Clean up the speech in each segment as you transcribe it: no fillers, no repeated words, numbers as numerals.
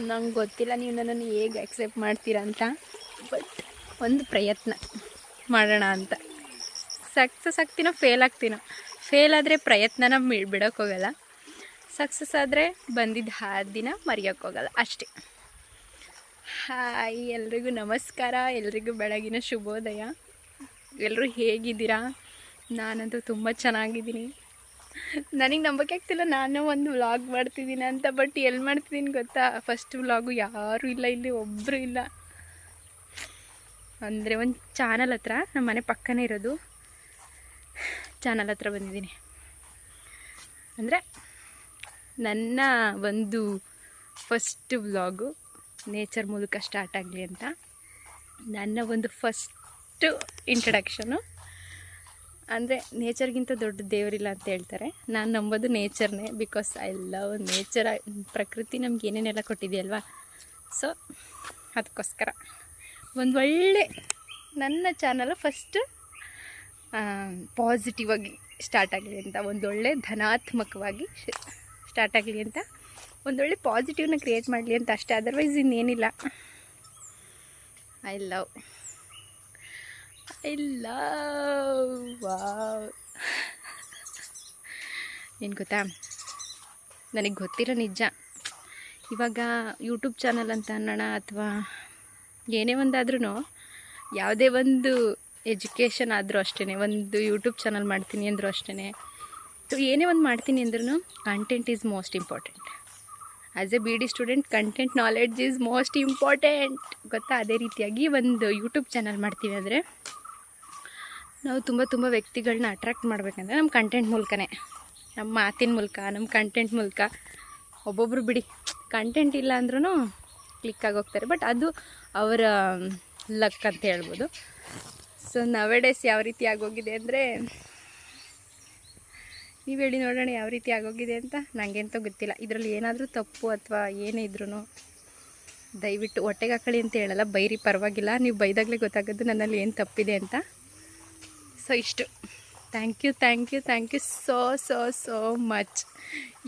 ನಂಗೆ ಗೊತ್ತಿಲ್ಲ ನೀವು ನನ್ನನ್ನು ಹೇಗೆ ಆಕ್ಸೆಪ್ಟ್ ಮಾಡ್ತೀರಾ ಅಂತ, ಬಟ್ ಒಂದು ಪ್ರಯತ್ನ ಮಾಡೋಣ ಅಂತ. ಸಕ್ಸಸ್ ಆಗ್ತೀನೋ ಫೇಲ್ ಆಗ್ತೀನೋ, ಫೇಲ್ ಆದರೆ ಪ್ರಯತ್ನನ ಬಿಡೋಕ್ಕೋಗಲ್ಲ, ಸಕ್ಸಸ್ ಆದರೆ ಬಂದಿದ್ದು ದಿನ ಮರೆಯೋಕ್ಕೋಗಲ್ಲ ಅಷ್ಟೇ. ಹಾಯ್, ಎಲ್ರಿಗೂ ನಮಸ್ಕಾರ, ಎಲ್ರಿಗೂ ಬೆಳಗಿನ ಶುಭೋದಯ. ಎಲ್ಲರೂ ಹೇಗಿದ್ದೀರಾ? ನಾನಂತೂ ತುಂಬ ಚೆನ್ನಾಗಿದ್ದೀನಿ. ನನಗೆ ನಂಬಕ್ಕೆ ಆಗ್ತಿಲ್ಲ ನಾನು ಒಂದು ವ್ಲಾಗ್ ಮಾಡ್ತಿದ್ದೀನಿ ಅಂತ, ಬಟ್ ಎಲ್ಲಿ ಮಾಡ್ತಿದ್ದೀನಿ ಗೊತ್ತಾ? ಫಸ್ಟ್ ವ್ಲಾಗು ಯಾರೂ ಇಲ್ಲ, ಇಲ್ಲಿ ಒಬ್ಬರು ಇಲ್ಲ. ಅಂದರೆ ಒಂದು ಚಾನಲ್ ಹತ್ರ, ನಮ್ಮ ಮನೆ ಪಕ್ಕನೇ ಇರೋದು ಚಾನಲ್ ಹತ್ರ ಬಂದಿದ್ದೀನಿ. ಅಂದರೆ ನನ್ನ ಒಂದು ಫಸ್ಟ್ ವ್ಲಾಗು ನೇಚರ್ ಮೂಲಕ ಸ್ಟಾರ್ಟ್ ಆಗಲಿ ಅಂತ, ನನ್ನ ಒಂದು ಫಸ್ಟು ಇಂಟ್ರಡಕ್ಷನು. ಅಂದರೆ ನೇಚರ್ಗಿಂತ ದೊಡ್ಡ ದೇವರಿಲ್ಲ ಅಂತ ಹೇಳ್ತಾರೆ. ನಾನು ನಂಬೋದು ನೇಚರ್ನೇ, ಬಿಕಾಸ್ ಐ ಲವ್ ನೇಚರ್. ಪ್ರಕೃತಿ ನಮ್ಗೆ ಏನೇನೆಲ್ಲ ಕೊಟ್ಟಿದೆಯಲ್ವಾ, ಸೊ ಅದಕ್ಕೋಸ್ಕರ ಒಂದು ಒಳ್ಳೆ ನನ್ನ ಚಾನಲ್ ಫಸ್ಟ್ ಪಾಸಿಟಿವ್ ಆಗಿ ಸ್ಟಾರ್ಟ್ ಆಗಲಿ ಅಂತ, ಒಂದೊಳ್ಳೆ ಧನಾತ್ಮಕವಾಗಿ ಸ್ಟಾರ್ಟ್ ಆಗಲಿ ಅಂತ, ಒಂದೊಳ್ಳೆ ಪಾಸಿಟಿವ್ನ ಕ್ರಿಯೇಟ್ ಮಾಡಲಿ ಅಂತ ಅಷ್ಟೇ. ಅದರ್ವೈಸ್ ಇನ್ನೇನಿಲ್ಲ. I love wow. ಏನು ಗೊತ್ತಾ, ನನಗೆ ಗೊತ್ತಿರೋ ನಿಜ, ಇವಾಗ ಯೂಟ್ಯೂಬ್ ಚಾನಲ್ ಅಂತ ಅನ್ನೋಣ ಅಥವಾ ಏನೇ ಒಂದಾದ್ರೂ, ಯಾವುದೇ ಒಂದು ಎಜುಕೇಷನ್ ಆದರೂ ಅಷ್ಟೇ, ಒಂದು ಯೂಟ್ಯೂಬ್ ಚಾನಲ್ ಮಾಡ್ತೀನಿ ಅಂದರೂ ಅಷ್ಟೇ, ಸೊ ಏನೇ ಒಂದು ಮಾಡ್ತೀನಿ ಅಂದ್ರೂ content is most important. As A BD student content knowledge is most important, ಗೊತ್ತಾ? ಅದೇ ರೀತಿಯಾಗಿ ಒಂದು ಯೂಟ್ಯೂಬ್ ಚಾನಲ್ ಮಾಡ್ತೀವಿ ಅಂದರೆ ನಾವು ತುಂಬ ವ್ಯಕ್ತಿಗಳನ್ನ ಅಟ್ರ್ಯಾಕ್ಟ್ ಮಾಡಬೇಕಂದ್ರೆ ನಮ್ಮ ಕಂಟೆಂಟ್ ಮೂಲಕನೇ, ನಮ್ಮ ಮಾತಿನ ಮೂಲಕ, ನಮ್ಮ ಕಂಟೆಂಟ್ ಮೂಲಕ. ಒಬ್ಬೊಬ್ಬರು ಬಿಡಿ ಕಂಟೆಂಟ್ ಇಲ್ಲ ಅಂದ್ರೂ ಕ್ಲಿಕ್ ಆಗೋಗ್ತಾರೆ, ಬಟ್ ಅದು ಅವರ ಲಕ್ ಅಂತ ಹೇಳ್ಬೋದು. ಸೊ ನವೆಡೇಸ್ ಯಾವ ರೀತಿ ಆಗೋಗಿದೆ ಅಂದರೆ, ನೀವು ಹೇಳಿ ನೋಡೋಣ ಯಾವ ರೀತಿ ಆಗೋಗಿದೆ ಅಂತ. ನನಗಂತೂ ಗೊತ್ತಿಲ್ಲ, ಇದರಲ್ಲಿ ಏನಾದರೂ ತಪ್ಪು ಅಥವಾ ಏನೇ ಇದ್ರೂ ದಯವಿಟ್ಟು ಹೊಟ್ಟೆಗೆ ಹಾಕೊಳ್ಳಿ ಅಂತ ಹೇಳಲ್ಲ, ಬೈರಿ ಪರವಾಗಿಲ್ಲ, ನೀವು ಬೈದಾಗಲೇ ಗೊತ್ತಾಗೋದು ನನ್ನಲ್ಲಿ ಏನು ತಪ್ಪಿದೆ ಅಂತ. ಸೊ ಇಷ್ಟು. Thank you so much.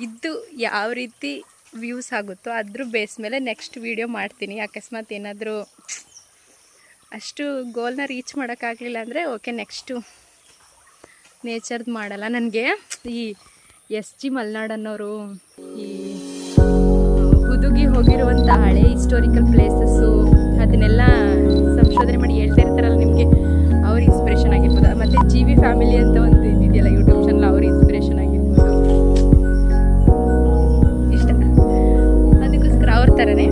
ಇದು ಯಾವ ರೀತಿ ವ್ಯೂಸ್ ಆಗುತ್ತೋ ಅದ್ರ ಬೇಸ್ ಮೇಲೆ ನೆಕ್ಸ್ಟ್ ವೀಡಿಯೋ ಮಾಡ್ತೀನಿ. ಅಕಸ್ಮಾತ್ ಏನಾದರೂ ಅಷ್ಟು ಗೋಲ್ನ ರೀಚ್ ಮಾಡೋಕ್ಕಾಗಲಿಲ್ಲ ಅಂದರೆ ಓಕೆ, ನೆಕ್ಸ್ಟು ನೇಚರ್ದು ಮಾಡಲ್ಲ. ನನಗೆ ಈ SG ಮಲ್ನಾಡ್ ಅನ್ನೋರು ಈ ಹುದುಗಿ ಹೋಗಿರುವಂಥ ಹಳೆ ಹಿಸ್ಟೋರಿಕಲ್ ಪ್ಲೇಸಸ್ಸು ಅದನ್ನೆಲ್ಲ ಸಂಶೋಧನೆ ಮಾಡಿ ಹೇಳ್ತಾ ಇರ್ತಾರಲ್ಲ ನಿಮಗೆ, ಅವ್ರ ಇನ್ಸ್ಪಿರೇಷನ್ ಆಗಿರ್ಬೋದು. ಮತ್ತು GV ಫ್ಯಾಮಿಲಿ ಅಂತ ಒಂದು ಇದೆಯಲ್ಲ ಯೂಟ್ಯೂಬ್ ಚಾನಲ್, ಅವ್ರ ಇನ್ಸ್ಪಿರೇಷನ್ ಆಗಿರ್ಬೋದು. ಇಷ್ಟ, ಅದಕ್ಕೋಸ್ಕರ ಅವ್ರ ಥರನೇ